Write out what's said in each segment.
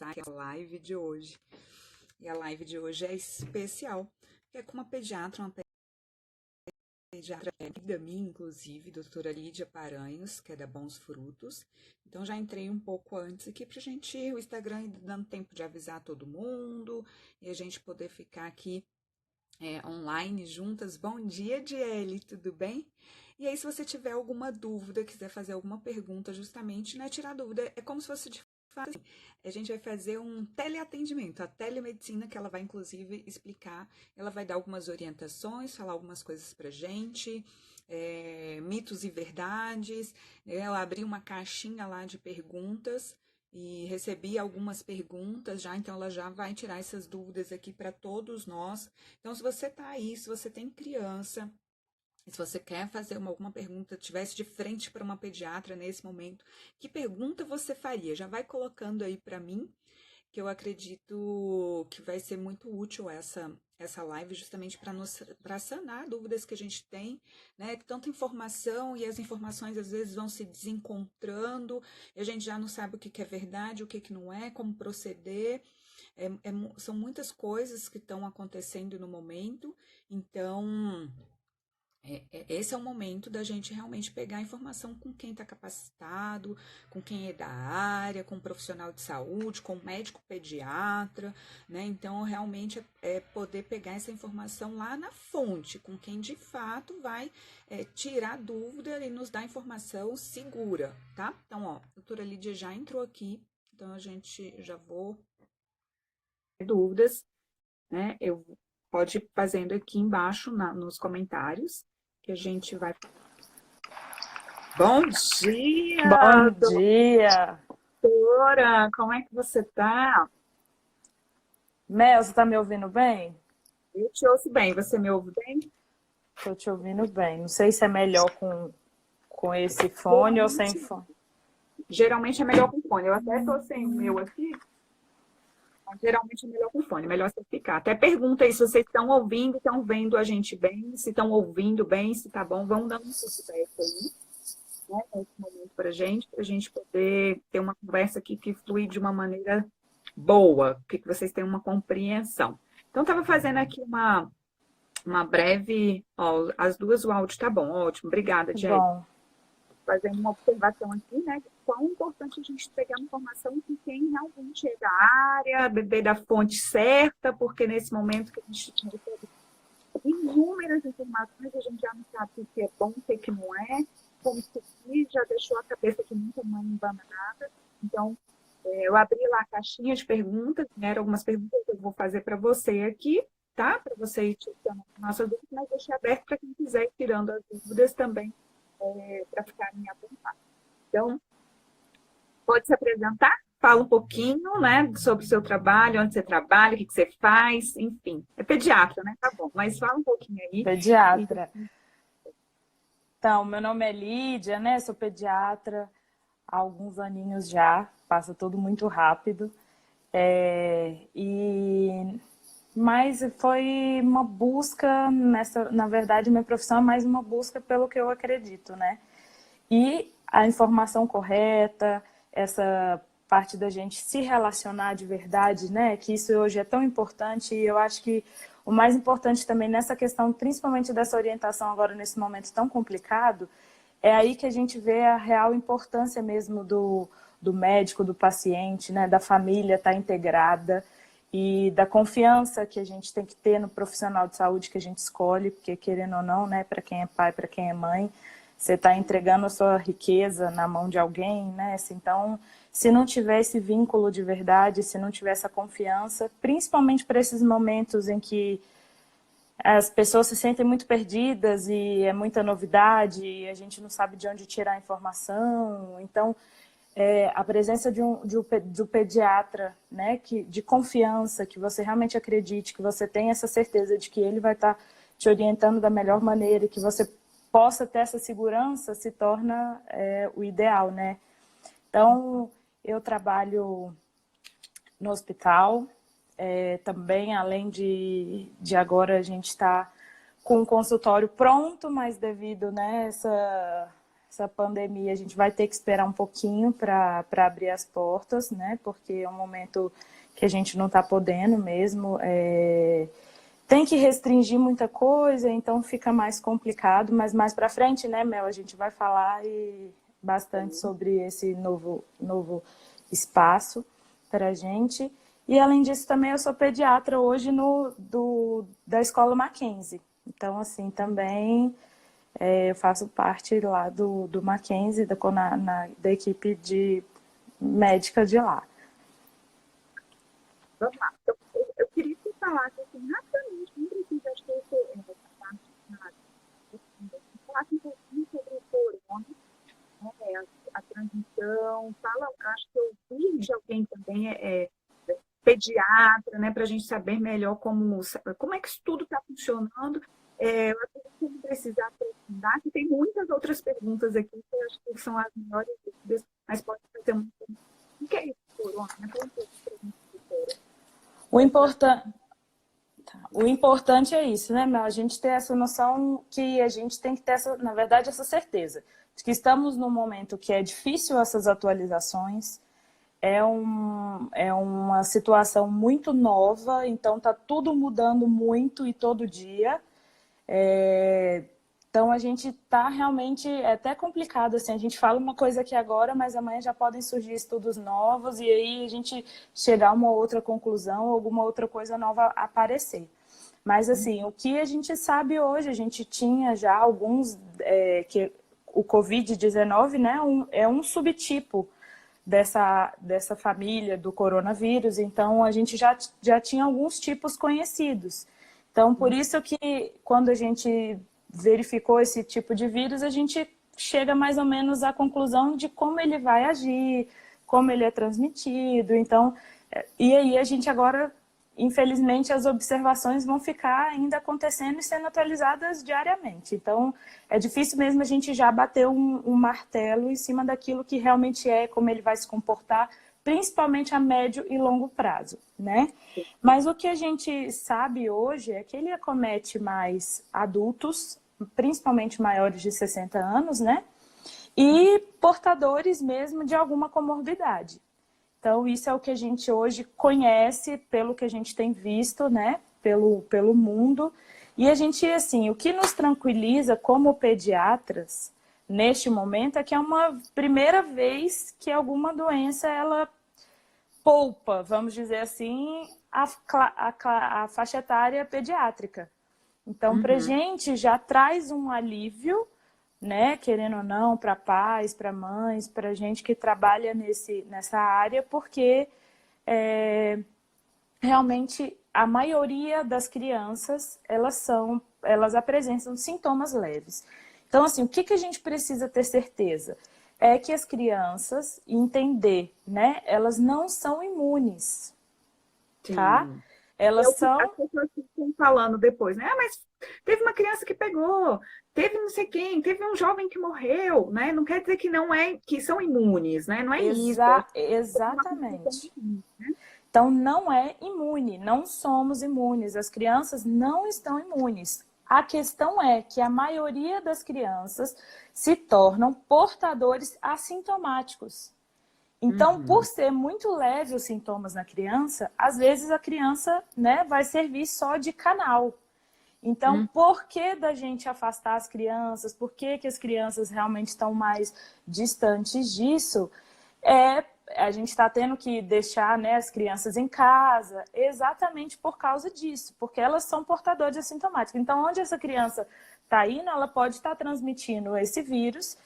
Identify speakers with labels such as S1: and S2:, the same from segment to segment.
S1: a live de hoje. E a live de hoje é especial, porque é com uma pediatra amiga minha, inclusive, doutora Lídia Paranhos, que é da Bons Frutos. Então já entrei um pouco antes aqui pra gente, o Instagram dando tempo de avisar todo mundo e a gente poder ficar aqui online juntas. Bom dia, Diele, tudo bem? E aí, se você tiver alguma dúvida, quiser fazer alguma pergunta, justamente, né, tirar dúvida, é como se fosse de fato assim, a gente vai fazer um teleatendimento, a telemedicina, que ela vai, inclusive, explicar, ela vai dar algumas orientações, falar algumas coisas pra gente, mitos e verdades. Eu abri uma caixinha lá de perguntas, e recebi algumas perguntas já, então ela já vai tirar essas dúvidas aqui para todos nós. Então, se você está aí, se você tem criança, se você quer fazer alguma pergunta, tivesse de frente para uma pediatra nesse momento, que pergunta você faria? Já vai colocando aí para mim, que eu acredito que vai ser muito útil essa live, justamente para sanar dúvidas que a gente tem, né? Tanta informação e as informações às vezes vão se desencontrando, e a gente já não sabe o que é verdade, o que não é, como proceder. São muitas coisas que estão acontecendo no momento, então esse é o momento da gente realmente pegar a informação com quem está capacitado, com quem é da área, com um profissional de saúde, com um médico pediatra, né? Então, realmente é poder pegar essa informação lá na fonte, com quem de fato vai tirar dúvida e nos dar informação segura, tá? Então, ó, a doutora Lídia já entrou aqui, então a gente já vou dúvidas, né? Pode ir fazendo aqui embaixo nos comentários que a gente vai. Bom dia,
S2: Bom dia!
S1: doutora! Como é que você tá?
S2: Mel, você tá me ouvindo bem?
S1: Eu te ouço bem, você me ouve bem?
S2: Tô te ouvindo bem. Não sei se é melhor com esse fone ou sem
S1: Geralmente,
S2: fone.
S1: geralmente é melhor com fone. Eu até tô sem o meu aqui, mas geralmente é melhor com fone, melhor você ficar. Até pergunta aí se vocês estão ouvindo, estão vendo a gente bem, se estão ouvindo bem, se tá bom. Vamos dando um feedback aí, né, nesse momento para a gente poder ter uma conversa aqui que flui de uma maneira boa, que vocês tenham uma compreensão. Então, estava fazendo aqui uma breve. Ó, as duas, o áudio tá bom, ótimo, obrigada,
S2: Tá
S1: Jé.
S2: bom.
S1: Fazendo uma observação aqui, né? De quão importante a gente pegar informação com quem realmente é da área, beber da fonte certa, porque nesse momento que a gente recebe inúmeras informações, a gente já não sabe o que é bom, o que não é, como seguir, já deixou a cabeça de muita mãe embananada. Então, eu abri lá a caixinha de perguntas, né? Eram algumas perguntas que eu vou fazer para você aqui, tá? Para você ir tirando nossas dúvidas, mas deixei aberto para quem quiser ir tirando as dúvidas também, para ficarem à vontade. Então, pode se apresentar? Fala um pouquinho, né, sobre o seu trabalho, onde você trabalha, o que você faz, enfim. É pediatra, né? Tá bom, mas fala um pouquinho aí. E...
S2: Pediatra. Então, meu nome é Lídia, né? Sou pediatra há alguns aninhos já. Passa tudo muito rápido. Mas foi uma busca na verdade, minha profissão é mais uma busca pelo que eu acredito, né? E a informação correta, essa parte da gente se relacionar de verdade, né? Que isso hoje é tão importante e eu acho que o mais importante também nessa questão, principalmente dessa orientação agora nesse momento tão complicado, é aí que a gente vê a real importância mesmo do médico, do paciente, né? Da família estar integrada e da confiança que a gente tem que ter no profissional de saúde que a gente escolhe, porque querendo ou não, né? Para quem é pai, para quem é mãe, você está entregando a sua riqueza na mão de alguém, né? Então, se não tiver esse vínculo de verdade, se não tiver essa confiança, principalmente para esses momentos em que as pessoas se sentem muito perdidas e é muita novidade e a gente não sabe de onde tirar a informação. Então, a presença de um pediatra, né, de confiança, que você realmente acredite, que você tenha essa certeza de que ele vai estar te orientando da melhor maneira e que você possa ter essa segurança, se torna o ideal, né? Então, eu trabalho no hospital, também, além de agora a gente estar com o consultório pronto, mas devido, né, essa pandemia, a gente vai ter que esperar um pouquinho para abrir as portas, né? Porque é um momento que a gente não está podendo mesmo. Tem que restringir muita coisa, então fica mais complicado, mas mais para frente, né, Mel, a gente vai falar bastante sobre esse novo espaço para a gente. E além disso, também eu sou pediatra hoje da Escola Mackenzie. Então, assim, também eu faço parte lá do Mackenzie, da equipe de médica de lá.
S3: Vamos lá. Eu queria que você falasse assim, rapidamente, não precisa, acho que falasse um pouquinho sobre o corona, né, a transmissão, acho que eu vi de alguém também pediatra, né, para a gente saber melhor como é que isso tudo está funcionando. Eu acredito que não precisar aprofundar, que tem muitas outras perguntas aqui, que eu acho que são as melhores dúvidas, mas pode fazer uma pergunta. O que é isso, corona?
S2: O importante é isso, né, Mel? A gente ter essa noção que a gente tem que ter, na verdade, essa certeza de que estamos num momento que é difícil essas atualizações, é uma situação muito nova, então está tudo mudando muito e todo dia. Então a gente está realmente, é até complicado, assim, a gente fala uma coisa aqui agora, mas amanhã já podem surgir estudos novos e aí a gente chegar a uma outra conclusão, alguma outra coisa nova aparecer. Mas assim, o que a gente sabe hoje, a gente tinha já alguns, que o Covid-19, né, é um subtipo dessa família do coronavírus, então a gente já tinha alguns tipos conhecidos. Então, por isso que quando a gente verificou esse tipo de vírus, a gente chega mais ou menos à conclusão de como ele vai agir, como ele é transmitido. Então, e aí a gente agora, infelizmente, as observações vão ficar ainda acontecendo e sendo atualizadas diariamente. Então, é difícil mesmo a gente já bater um martelo em cima daquilo que realmente como ele vai se comportar, principalmente a médio e longo prazo, né? Mas o que a gente sabe hoje é que ele acomete mais adultos, principalmente maiores de 60 anos, né? E portadores mesmo de alguma comorbidade. Então, isso é o que a gente hoje conhece, pelo que a gente tem visto, né? Pelo mundo. E a gente, assim, o que nos tranquiliza como pediatras, neste momento, é que é uma primeira vez que alguma doença, ela poupa, vamos dizer assim, a faixa etária pediátrica. Então, para a gente já traz um alívio, né, querendo ou não, para pais, para mães, para gente que trabalha nessa área, porque realmente a maioria das crianças, elas apresentam sintomas leves. Então, assim, o que a gente precisa ter certeza? É que as crianças, entender, né, elas não são imunes, tá?
S3: Sim.
S2: Elas são...
S3: As pessoas ficam falando depois, né? Ah, mas teve uma criança que pegou, teve não sei quem, teve um jovem que morreu, né? Não quer dizer que que são imunes, né? Não é isso.
S2: Exatamente. Então, não é imune, não somos imunes, as crianças não estão imunes. A questão é que a maioria das crianças se tornam portadores assintomáticos. Então, por ser muito leve os sintomas na criança, às vezes a criança, né, vai servir só de canal. Então, por que da gente afastar as crianças? Por que as crianças realmente estão mais distantes disso? A gente está tendo que deixar, né, as crianças em casa exatamente por causa disso, porque elas são portadoras assintomáticos. Então, onde essa criança está indo, ela pode estar transmitindo esse vírus,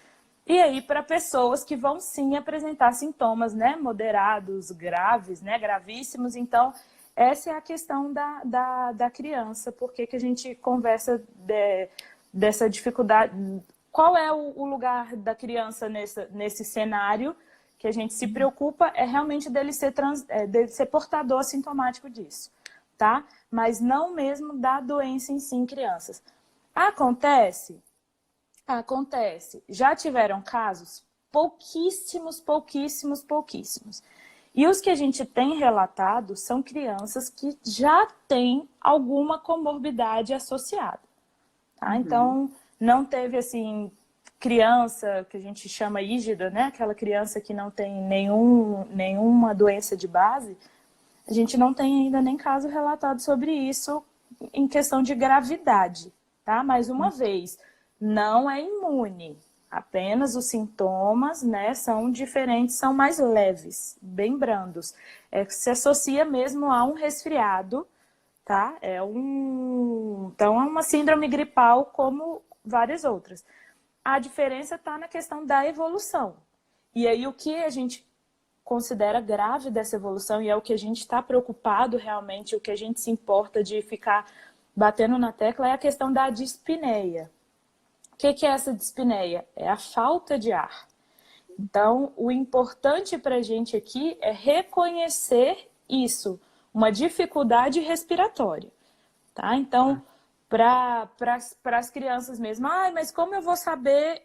S2: e aí para pessoas que vão sim apresentar sintomas, né, moderados, graves, né, gravíssimos. Então, essa é a questão da criança, porque que a gente conversa dessa dificuldade. Qual é o lugar da criança nesse cenário? Que a gente se preocupa é realmente dele ser portador assintomático disso, tá? Mas não mesmo da doença em si em crianças. Acontece? Acontece. Já tiveram casos? Pouquíssimos, pouquíssimos, pouquíssimos. E os que a gente tem relatado são crianças que já têm alguma comorbidade associada, tá? Então, não teve assim... criança que a gente chama ígida, né? Aquela criança que não tem nenhuma doença de base, a gente não tem ainda nem caso relatado sobre isso em questão de gravidade, tá? Mais uma vez, não é imune, apenas os sintomas, né, são diferentes, são mais leves, bem brandos. Se associa mesmo a um resfriado, tá? Então é uma síndrome gripal como várias outras. A diferença está na questão da evolução. E aí o que a gente considera grave dessa evolução, e é o que a gente está preocupado realmente, o que a gente se importa de ficar batendo na tecla, é a questão da dispneia. O que é essa dispneia? É a falta de ar. Então, o importante para a gente aqui é reconhecer isso, uma dificuldade respiratória, tá? Então, para as crianças mesmo, mas como eu vou saber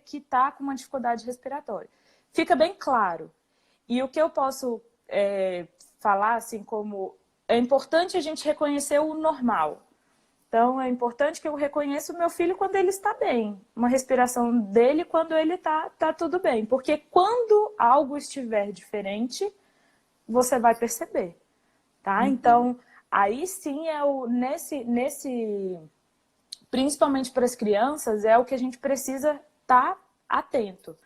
S2: que está com uma dificuldade respiratória? Fica bem claro. E o que eu posso falar, assim, como é importante a gente reconhecer o normal. Então, é importante que eu reconheça o meu filho quando ele está bem, uma respiração dele quando ele está tudo bem. Porque quando algo estiver diferente, você vai perceber, tá? Então, aí sim principalmente para as crianças, é o que a gente precisa estar atento.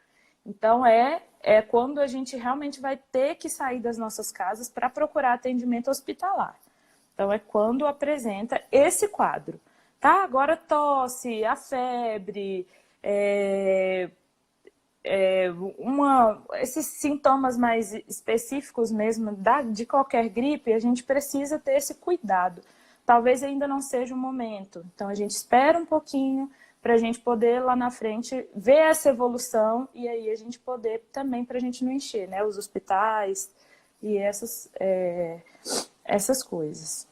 S2: Então, é quando a gente realmente vai ter que sair das nossas casas para procurar atendimento hospitalar. Então, é quando apresenta esse quadro, tá? Agora, tosse, a febre, esses sintomas mais específicos mesmo de qualquer gripe, a gente precisa ter esse cuidado. Talvez ainda não seja o momento. Então, a gente espera um pouquinho para a gente poder, lá na frente, ver essa evolução e aí a gente poder também, para a gente não encher, né? Os hospitais e essas coisas.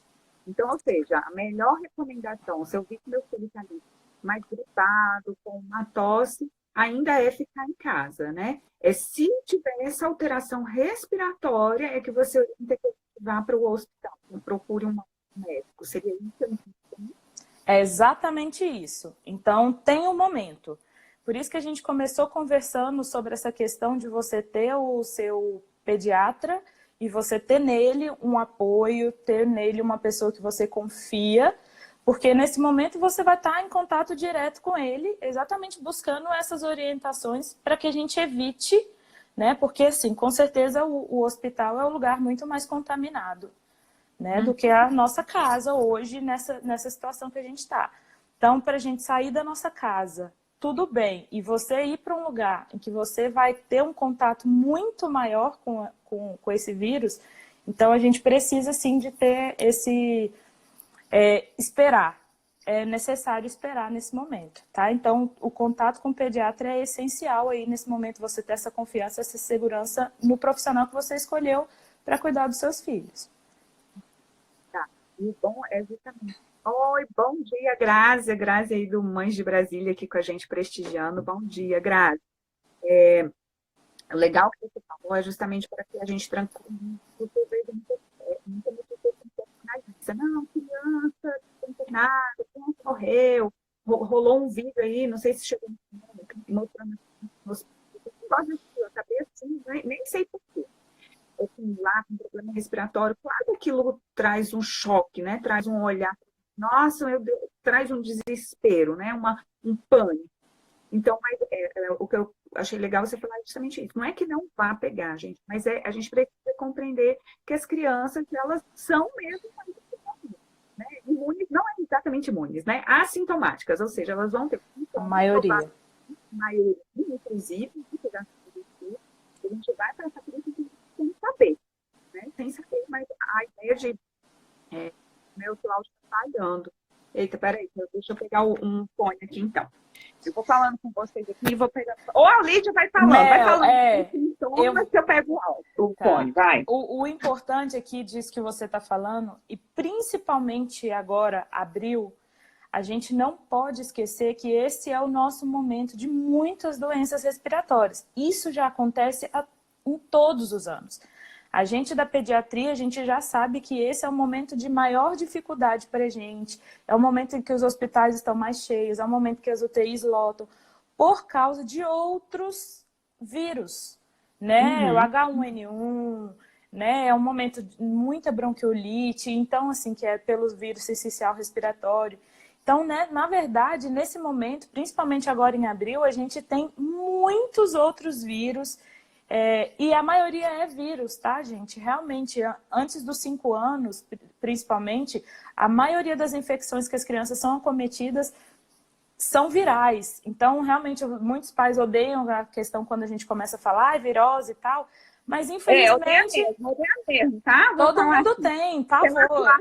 S3: Então, ou seja, a melhor recomendação, se eu vi que meu filho está ali mais gripado, com uma tosse, ainda é ficar em casa, né? Se tiver essa alteração respiratória, é que você tem que vá para o hospital, procure um médico. Seria isso?
S2: É exatamente isso. Então, tem um momento. Por isso que a gente começou conversando sobre essa questão de você ter o seu pediatra e você ter nele um apoio, ter nele uma pessoa que você confia, porque nesse momento você vai estar em contato direto com ele, exatamente buscando essas orientações para que a gente evite, né? Porque, assim, com certeza o hospital é um lugar muito mais contaminado, né, do que a nossa casa hoje nessa situação que a gente está. Então, para a gente sair da nossa casa, tudo bem, e você ir para um lugar em que você vai ter um contato muito maior com esse vírus, então a gente precisa sim de ter esse esperar. É necessário esperar nesse momento, tá? Então, o contato com o pediatra é essencial aí nesse momento, você ter essa confiança, essa segurança no profissional que você escolheu para cuidar dos seus filhos.
S3: E bom, justamente. Oi, bom dia, Grazi. A Grazi aí do Mães de Brasília aqui com a gente prestigiando. Bom dia, Grazi. Legal que você falou é justamente para que a gente tranquilize, porque eu vejo muita notícia. Não, criança, não tem nada, criança morreu. Rolou um vídeo aí, não sei se chegou mostrando eu acabei assim, nem sei por quê. Lá com problema respiratório, claro que aquilo traz um choque, né? Traz um olhar, nossa, meu Deus, traz um desespero, né? Um pânico. Então, mas, o que eu achei legal você falar justamente isso. Não é que não vá pegar, gente, mas a gente precisa compreender que as crianças, elas são mesmo né? Imunes, não é exatamente imunes, né? Assintomáticas, ou seja, elas vão ter
S2: a maioria,
S3: inclusive, a gente vai para essa criança sem saber, né? Sem saber, mas a ideia de meu áudio está falhando. Eita, peraí, deixa eu pegar um fone aqui, então. Eu vou falando com vocês aqui, vou pegar... Ou a Lídia vai falando, mas eu pego o fone, vai.
S2: O importante aqui disso que você está falando, e principalmente agora, abril, a gente não pode esquecer que esse é o nosso momento de muitas doenças respiratórias. Isso já acontece em todos os anos. A gente da pediatria, a gente já sabe que esse é o momento de maior dificuldade para a gente, é o momento em que os hospitais estão mais cheios, é o momento que as UTIs lotam. por causa de outros vírus, né? O H1N1, né? É um momento de muita bronquiolite, então, assim, que é pelos vírus sincicial respiratório. Então, né, na verdade, nesse momento, principalmente agora em abril, a gente tem muitos outros vírus, e a maioria é vírus, tá, gente? Realmente, antes dos 5 anos, principalmente, a maioria das infecções que as crianças são acometidas são virais. Então, realmente, muitos pais odeiam a questão quando a gente começa a falar, virose e tal, mas infelizmente
S3: odeia mesmo, tá?
S2: todo mundo tem, pavor.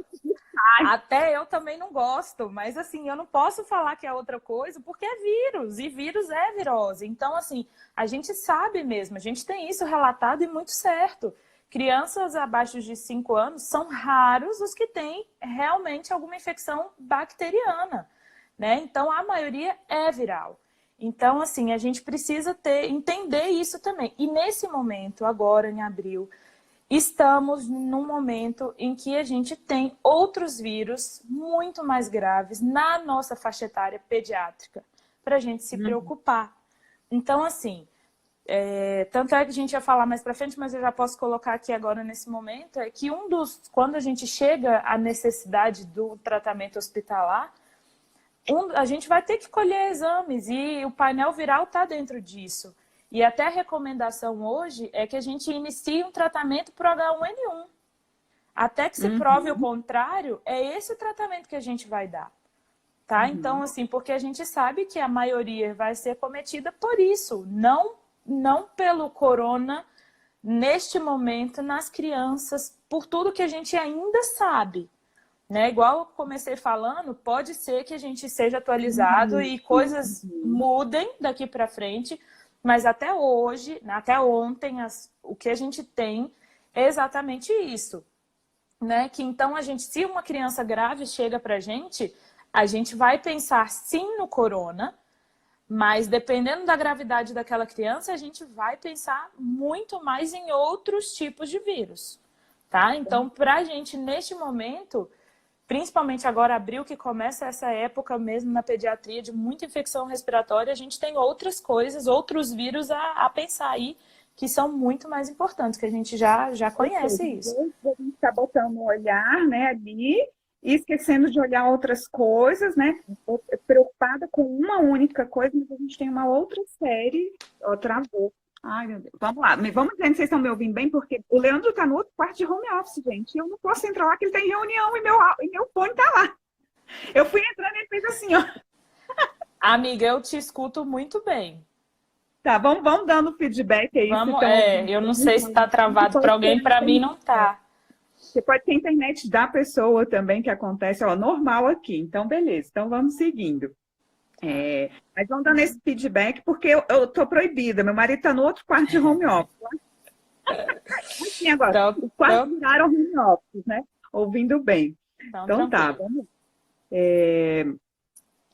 S2: Até eu também não gosto, mas assim, eu não posso falar que é outra coisa porque é vírus, e vírus é virose. Então, assim, a gente sabe mesmo, a gente tem isso relatado e muito certo. Crianças abaixo de 5 anos são raros os que têm realmente alguma infecção bacteriana, né? Então, a maioria é viral. Então, assim, a gente precisa entender isso também. E nesse momento, agora em abril, estamos num momento em que a gente tem outros vírus muito mais graves na nossa faixa etária pediátrica, para a gente se preocupar. Então, assim, tanto é que a gente ia falar mais para frente, mas eu já posso colocar aqui agora nesse momento, é que quando a gente chega à necessidade do tratamento hospitalar, a gente vai ter que colher exames e o painel viral está dentro disso. E até a recomendação hoje é que a gente inicie um tratamento para o H1N1. Até que se prove o contrário, é esse o tratamento que a gente vai dar. Tá? Então, assim, porque a gente sabe que a maioria vai ser cometida por isso, não pelo corona, neste momento, nas crianças, por tudo que a gente ainda sabe. Né? Igual eu comecei falando, pode ser que a gente seja atualizado e coisas mudem daqui para frente, mas até hoje, até ontem, o que a gente tem é exatamente isso. Né? Que então, se uma criança grave chega para a gente vai pensar sim no corona, mas dependendo da gravidade daquela criança, a gente vai pensar muito mais em outros tipos de vírus. Tá? Então, para a gente, neste momento, principalmente agora, abril, que começa essa época mesmo na pediatria de muita infecção respiratória, a gente tem outras coisas, outros vírus a pensar aí, que são muito mais importantes, que a gente já conhece isso.
S3: A gente está botando um olhar, né, ali, e esquecendo de olhar outras coisas, né, preocupada com uma única coisa, mas a gente tem uma outra série, travou. Ai, meu Deus. Vamos lá. Vamos ver se vocês estão me ouvindo bem, porque o Leandro está no outro quarto de home office, gente. Eu não posso entrar lá, que ele está em reunião e meu fone está lá. Eu fui entrando e ele fez assim, ó.
S2: Amiga, eu te escuto muito bem.
S3: Tá, vamos dando feedback aí.
S2: Vamos, eu não sei se está travado para alguém, para mim não está.
S3: Você pode ter a internet da pessoa também, que acontece, ó, normal aqui. Então, beleza. Então, vamos seguindo. Mas vamos dando esse feedback, porque eu tô proibida. Meu marido tá no outro quarto de home office. Assim agora, os quartos viraram home office, né? Ouvindo bem. Então tá, vamos.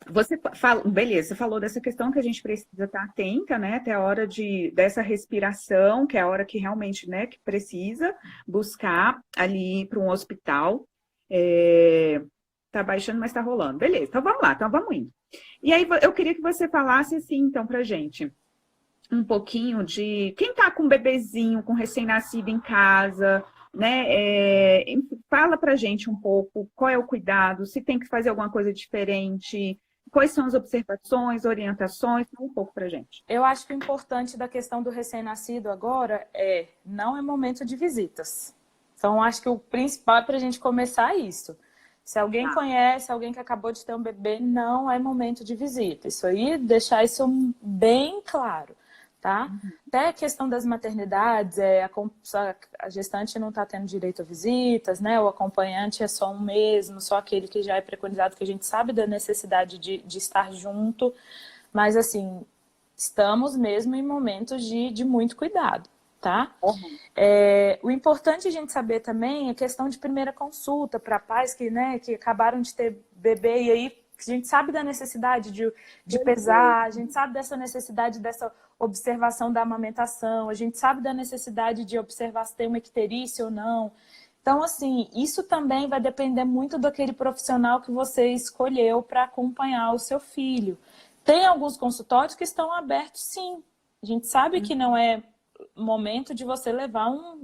S3: Você beleza, você falou dessa questão que a gente precisa estar atenta, né? Até a hora dessa respiração, que é a hora que realmente, né, que precisa buscar ali para um hospital. Tá baixando, mas tá rolando. Beleza, então vamos lá, então vamos indo. E aí eu queria que você falasse assim, então, pra gente, um pouquinho de quem tá com um bebezinho, com recém-nascido em casa, né? Fala pra gente um pouco qual é o cuidado, se tem que fazer alguma coisa diferente, quais são as observações, orientações, fala um pouco pra gente.
S2: Eu acho que o importante da questão do recém-nascido agora não é momento de visitas. Então, acho que o principal é pra gente começar isso. Se alguém conhece, alguém que acabou de ter um bebê, não é momento de visita. Isso aí, deixar isso bem claro, tá? Até a questão das maternidades, a gestante não está tendo direito a visitas, né? O acompanhante é só um mesmo, só aquele que já é preconizado, que a gente sabe da necessidade de estar junto. Mas, assim, estamos mesmo em momentos de muito cuidado. Tá? O importante a gente saber também é a questão de primeira consulta para pais que acabaram de ter bebê e aí a gente sabe da necessidade de pesar, a gente sabe dessa necessidade dessa observação da amamentação, a gente sabe da necessidade de observar se tem uma icterícia ou não. Então, assim, isso também vai depender muito daquele profissional que você escolheu para acompanhar o seu filho. Tem alguns consultórios que estão abertos, sim. A gente sabe que não é momento de você levar um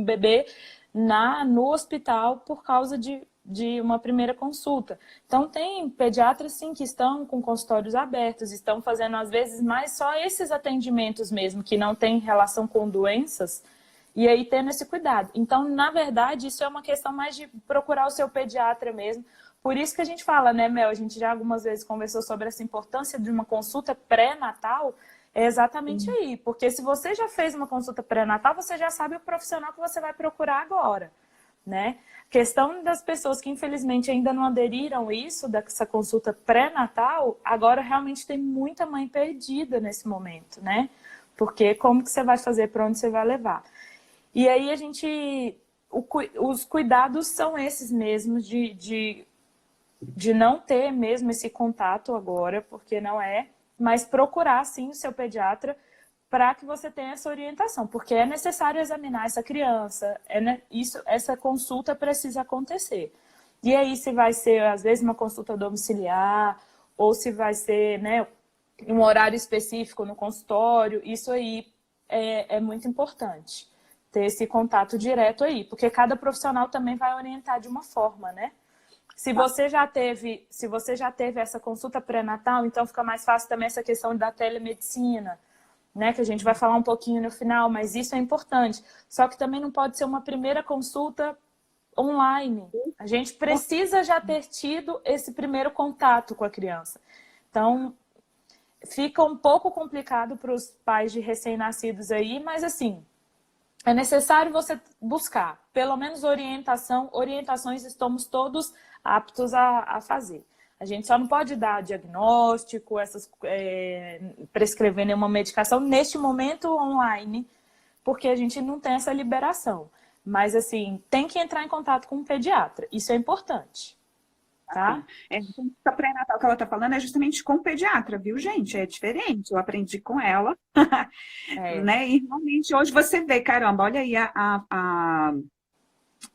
S2: bebê no hospital por causa de uma primeira consulta. Então, tem pediatras, sim, que estão com consultórios abertos, estão fazendo, às vezes, mais só esses atendimentos mesmo, que não tem relação com doenças, e aí tendo esse cuidado. Então, na verdade, isso é uma questão mais de procurar o seu pediatra mesmo. Por isso que a gente fala, né, Mel? A gente já algumas vezes conversou sobre essa importância de uma consulta pré-natal, é exatamente aí. Porque se você já fez uma consulta pré-natal, você já sabe o profissional que você vai procurar agora, né? A questão das pessoas que, infelizmente, ainda não aderiram isso, dessa consulta pré-natal, agora realmente tem muita mãe perdida nesse momento, né? Porque como que você vai fazer, para onde você vai levar? E aí a gente... os cuidados são esses mesmos de não ter mesmo esse contato agora, porque não é, mas procurar sim o seu pediatra para que você tenha essa orientação, porque é necessário examinar essa criança, essa consulta precisa acontecer. E aí se vai ser, às vezes, uma consulta domiciliar, ou se vai ser, né, um horário específico no consultório, isso aí é muito importante, ter esse contato direto aí, porque cada profissional também vai orientar de uma forma, né? Se você já teve essa consulta pré-natal, então fica mais fácil também essa questão da telemedicina, né, que a gente vai falar um pouquinho no final, mas isso é importante. Só que também não pode ser uma primeira consulta online. A gente precisa já ter tido esse primeiro contato com a criança. Então, fica um pouco complicado para os pais de recém-nascidos aí, mas assim, é necessário você buscar, pelo menos orientações estamos todos aptos a fazer. A gente só não pode dar diagnóstico, prescrever nenhuma medicação neste momento online, porque a gente não tem essa liberação. Mas, assim, tem que entrar em contato com um pediatra. Isso é importante, tá?
S3: A pré-natal que ela está falando é justamente com o pediatra, viu, gente? É diferente. Eu aprendi com ela. Né? E realmente hoje você vê, caramba, olha aí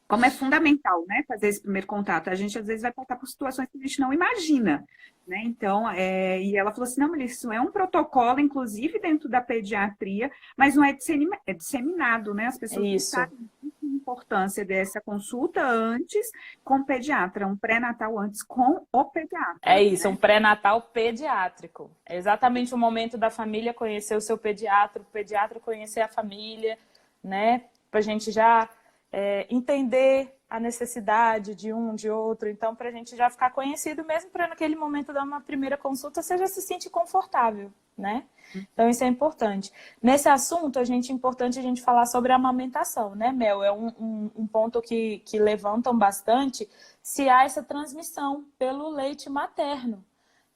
S3: como é fundamental, né, fazer esse primeiro contato. A gente, às vezes, vai passar por situações que a gente não imagina, né? Então, e ela falou assim, não, Melissa, isso é um protocolo, inclusive dentro da pediatria, mas não é disseminado, né? As pessoas não sabem a importância dessa consulta antes com o pediatra, um pré-natal antes com o pediatra.
S2: É isso, um pré-natal pediátrico. É exatamente o momento da família conhecer o seu pediatra, o pediatra conhecer a família, né? Pra gente já... entender a necessidade de um, de outro, então para a gente já ficar conhecido mesmo para naquele momento dar uma primeira consulta, você já se sente confortável, né? Então isso é importante. Nesse assunto, é importante a gente falar sobre a amamentação, né, Mel? É um ponto que levantam bastante se há essa transmissão pelo leite materno,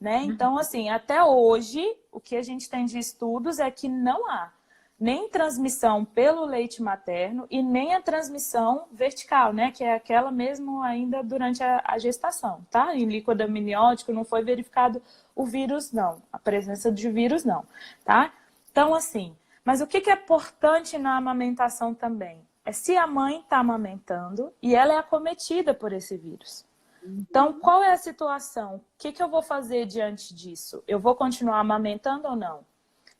S2: né? Então, assim, até hoje, o que a gente tem de estudos é que não há nem transmissão pelo leite materno e nem a transmissão vertical, né? Que é aquela mesmo ainda durante a gestação, tá? Em líquido amniótico não foi verificado o vírus, não. A presença de vírus, não, tá? Então, assim, mas o que é importante na amamentação também? É se a mãe está amamentando e ela é acometida por esse vírus. Então, qual é a situação? O que eu vou fazer diante disso? Eu vou continuar amamentando ou não?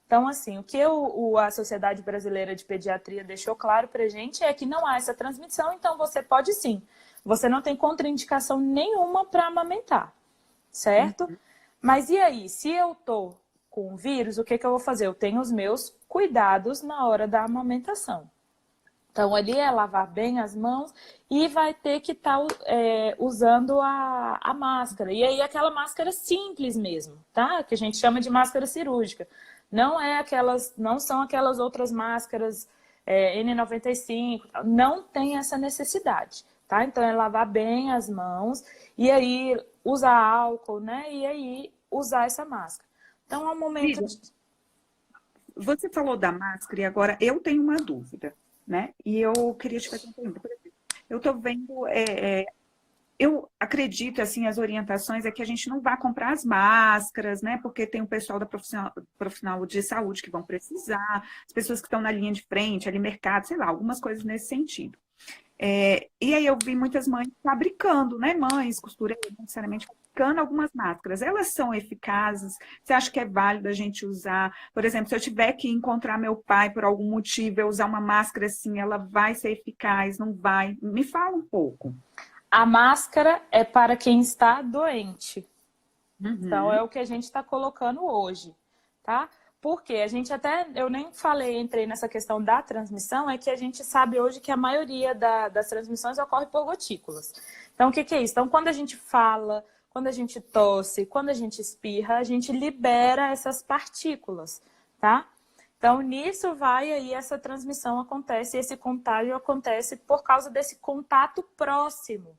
S2: Então, assim, o que a Sociedade Brasileira de Pediatria deixou claro para a gente é que não há essa transmissão, então você pode sim. Você não tem contraindicação nenhuma para amamentar, certo? Mas e aí, se eu estou com o vírus, o que eu vou fazer? Eu tenho os meus cuidados na hora da amamentação. Então, ali é lavar bem as mãos e vai ter que estar usando a máscara. E aí, aquela máscara simples mesmo, tá? Que a gente chama de máscara cirúrgica. Não são aquelas outras máscaras N95, não tem essa necessidade, tá? Então, é lavar bem as mãos e aí usar álcool, né? E aí usar essa máscara. Então, é um momento...
S3: Você falou da máscara e agora eu tenho uma dúvida, né? E eu queria te fazer uma pergunta. Por exemplo, eu estou vendo... eu acredito, assim, as orientações é que a gente não vá comprar as máscaras, né? Porque tem o pessoal da profissional de saúde que vão precisar, as pessoas que estão na linha de frente, ali mercado, sei lá, algumas coisas nesse sentido. E aí eu vi muitas mães fabricando, né? Mães, costureiras, necessariamente indicando algumas máscaras. Elas são eficazes? Você acha que é válido a gente usar? Por exemplo, se eu tiver que encontrar meu pai por algum motivo, eu usar uma máscara assim, ela vai ser eficaz? Não vai? Me fala um pouco.
S2: A máscara é para quem está doente. Então, é
S3: Uhum.
S2: o que a gente está colocando hoje, tá? Porque a gente até, eu nem falei, entrei nessa questão da transmissão, é que a gente sabe hoje que a maioria das transmissões ocorre por gotículas. Então, o que que é isso? Então, quando a gente fala, quando a gente tosse, quando a gente espirra, a gente libera essas partículas, tá? Então, nisso vai aí essa transmissão acontece, esse contágio acontece por causa desse contato próximo.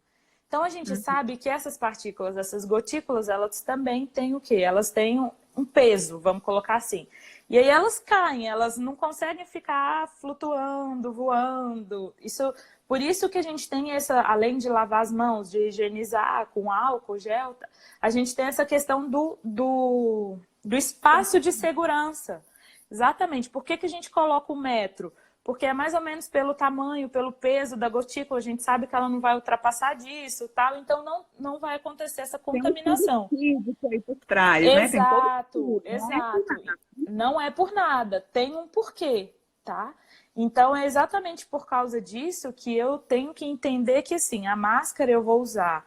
S2: Então, a gente sabe que essas partículas, essas gotículas, elas também têm o quê? Elas têm um peso, vamos colocar assim. E aí elas caem, elas não conseguem ficar flutuando, voando. Por isso que a gente tem essa, além de lavar as mãos, de higienizar com álcool, gel, a gente tem essa questão do espaço de segurança. Exatamente. Por que a gente coloca o metro? Porque é mais ou menos pelo tamanho, pelo peso da gotícula, a gente sabe que ela não vai ultrapassar disso, tal, então não vai acontecer essa
S3: Tem um
S2: contaminação.
S3: físico aí por trás, né? Tem todo
S2: Exato,
S3: tudo, né?
S2: exato. Não é por nada, tem um porquê, tá? Então é exatamente por causa disso que eu tenho que entender que assim, a máscara eu vou usar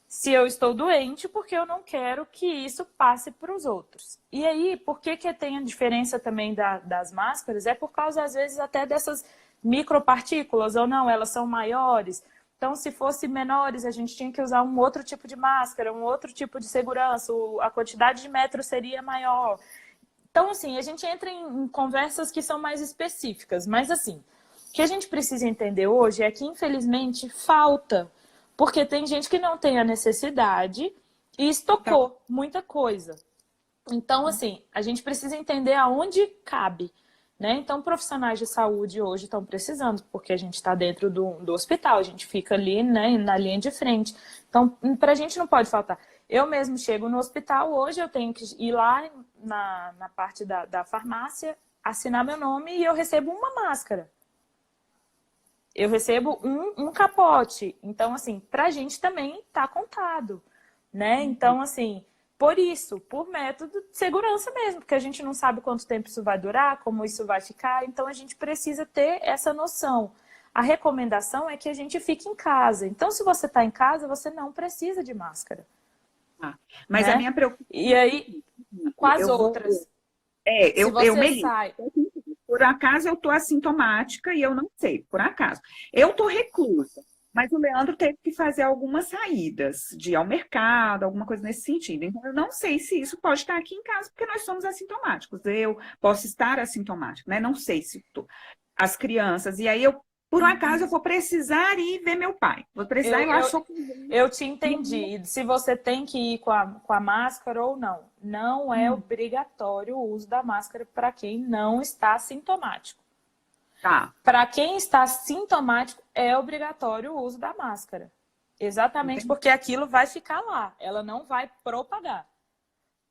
S2: se eu estou doente, porque eu não quero que isso passe para os outros. E aí, por que tem a diferença também das máscaras? É por causa, às vezes, até dessas micropartículas, ou não, elas são maiores. Então, se fossem menores, a gente tinha que usar um outro tipo de máscara, um outro tipo de segurança, a quantidade de metros seria maior. Então, assim, a gente entra em conversas que são mais específicas, mas assim, o que a gente precisa entender hoje é que, infelizmente, falta. Porque tem gente que não tem a necessidade e estocou muita coisa. Então, assim, a gente precisa entender aonde cabe, né? Então, profissionais de saúde hoje estão precisando, porque a gente está dentro do hospital, a gente fica ali, né, na linha de frente. Então, para a gente não pode faltar. Eu mesmo chego no hospital, hoje eu tenho que ir lá na parte da farmácia, assinar meu nome e eu recebo uma máscara. Eu recebo um capote. Então, assim, pra gente também tá contado, né? Então, assim, por isso, por método de segurança mesmo, porque a gente não sabe quanto tempo isso vai durar, como isso vai ficar, então a gente precisa ter essa noção. A recomendação é que a gente fique em casa. Então, se você tá em casa, você não precisa de máscara.
S3: Mas
S2: né?
S3: a minha preocupação
S2: E aí, com as outras, se
S3: eu
S2: você
S3: me
S2: sai...
S3: Por acaso eu estou assintomática e eu não sei, por acaso. Eu estou reclusa, mas o Leandro teve que fazer algumas saídas, de ir ao mercado, alguma coisa nesse sentido. Então, eu não sei se isso pode estar aqui em casa, porque nós somos assintomáticos. Eu posso estar assintomático, né? Não sei se as crianças. E aí, por um acaso, eu vou precisar ir ver meu pai. Vou precisar ir lá socorrer.
S2: Eu te entendi. Se você tem que ir com a máscara ou não. Não é obrigatório o uso da máscara para quem não está sintomático.
S3: Tá.
S2: Para quem está sintomático, é obrigatório o uso da máscara. Exatamente porque aquilo vai ficar lá. Ela não vai propagar.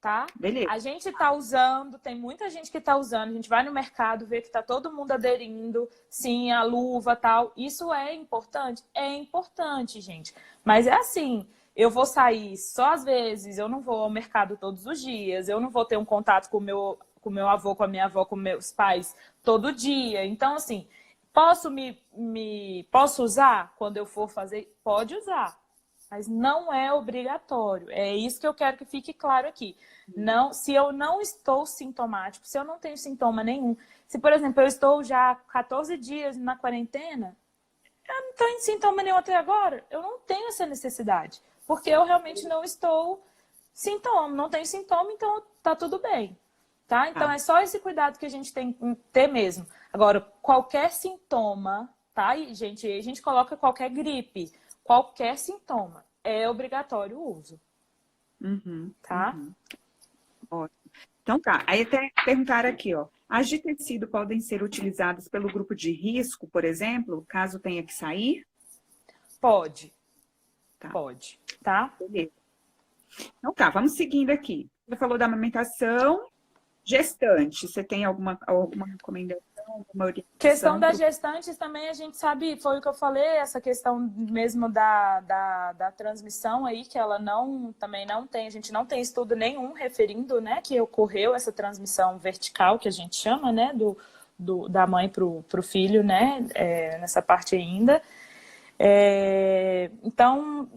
S2: Tá?
S3: Beleza.
S2: A gente está usando, tem muita gente que está usando, a gente vai no mercado, vê que está todo mundo aderindo, sim, a luva tal. Isso é importante? É importante, gente. Mas é assim, eu vou sair só às vezes, eu não vou ao mercado todos os dias, eu não vou ter um contato com o meu avô, com a minha avó, com meus pais todo dia. Então, assim, posso usar quando eu for fazer? Pode usar. Mas não é obrigatório. É isso que eu quero que fique claro aqui. Não, se eu não estou sintomático, se eu não tenho sintoma nenhum, se, por exemplo, eu estou já 14 dias na quarentena, eu não tenho sintoma nenhum até agora, eu não tenho essa necessidade. Porque eu realmente não estou não tenho sintoma, então tá tudo bem. Tá? Então é só esse cuidado que a gente tem que ter mesmo. Agora, qualquer sintoma, tá? E, gente, a gente coloca qualquer gripe. Qualquer sintoma é obrigatório o uso. Tá?
S3: Ótimo. Então tá. Aí até perguntaram aqui, ó. As de tecido podem ser utilizadas pelo grupo de risco, por exemplo, caso tenha que sair?
S2: Pode.
S3: Tá.
S2: Pode. Tá?
S3: Beleza. Então tá, vamos seguindo aqui. Você falou da amamentação. Gestante, você tem alguma recomendação? uma orientação.
S2: Questão das gestantes também a gente sabe, foi o que eu falei, essa questão mesmo da transmissão aí, que ela também não tem, a gente não tem estudo nenhum referindo, né, que ocorreu essa transmissão vertical, que a gente chama, né, da mãe pro filho, né, nessa parte ainda. Então,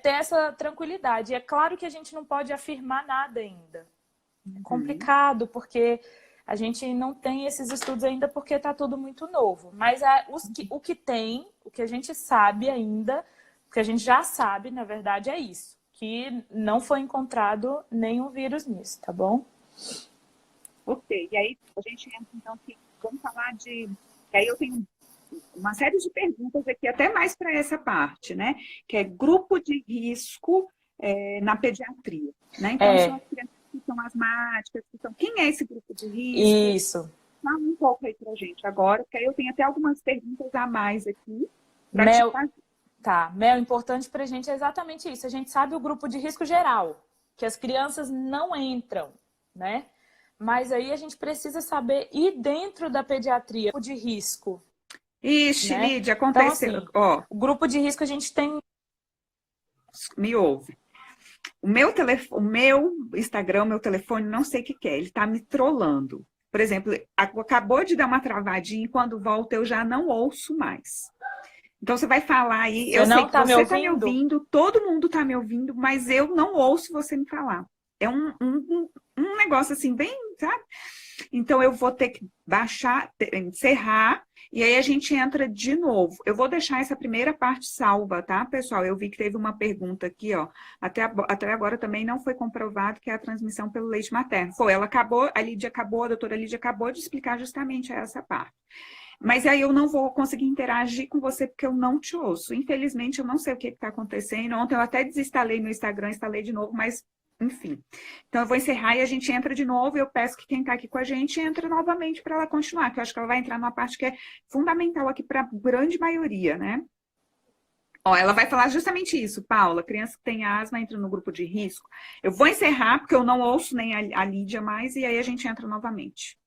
S2: ter essa tranquilidade. É claro que a gente não pode afirmar nada ainda. É complicado, porque a gente não tem esses estudos ainda porque está tudo muito novo. Mas o que a gente sabe ainda, o que a gente já sabe, na verdade, é isso. Que não foi encontrado nenhum vírus nisso, tá bom?
S3: Ok, e aí a gente entra, então, vamos falar de... E aí eu tenho uma série de perguntas aqui, até mais para essa parte, né? Que é grupo de risco na pediatria, né? Então, são as crianças que são asmáticas, quem é esse grupo de risco?
S2: Isso.
S3: Fala um pouco aí pra gente agora, porque aí eu tenho até algumas perguntas a mais aqui para
S2: Mel,
S3: te fazer.
S2: tá, Mel, importante pra gente é exatamente isso. A gente sabe o grupo de risco geral, que as crianças não entram, né? Mas aí a gente precisa saber, e dentro da pediatria, o grupo de risco.
S3: Ixi,
S2: né?
S3: Lídia, aconteceu.
S2: Então, assim, o grupo de risco a gente tem...
S3: Me ouve. O meu Instagram, meu telefone, não sei o que é, ele tá me trollando. Por exemplo, acabou de dar uma travadinha e quando volta eu já não ouço mais. Então você vai falar aí, eu sei que você tá me ouvindo, todo mundo tá me ouvindo, mas eu não ouço você me falar. É um negócio assim, bem, sabe? Então eu vou ter que baixar, encerrar, e aí a gente entra de novo. Eu vou deixar essa primeira parte salva, tá, pessoal? Eu vi que teve uma pergunta aqui, ó. Até agora também não foi comprovado que é a transmissão pelo leite materno. Foi, a doutora Lídia acabou de explicar justamente essa parte. Mas aí eu não vou conseguir interagir com você porque eu não te ouço. Infelizmente, eu não sei o que está acontecendo. Ontem eu até desinstalei no Instagram, instalei de novo, mas enfim. Então eu vou encerrar e a gente entra de novo. Eu peço que quem está aqui com a gente entre novamente para ela continuar, que eu acho que ela vai entrar numa parte que é fundamental aqui para a grande maioria, né? Ó, ela vai falar justamente isso, Paula. Criança que tem asma entra no grupo de risco. Eu vou encerrar porque eu não ouço nem a Lídia mais e aí a gente entra novamente.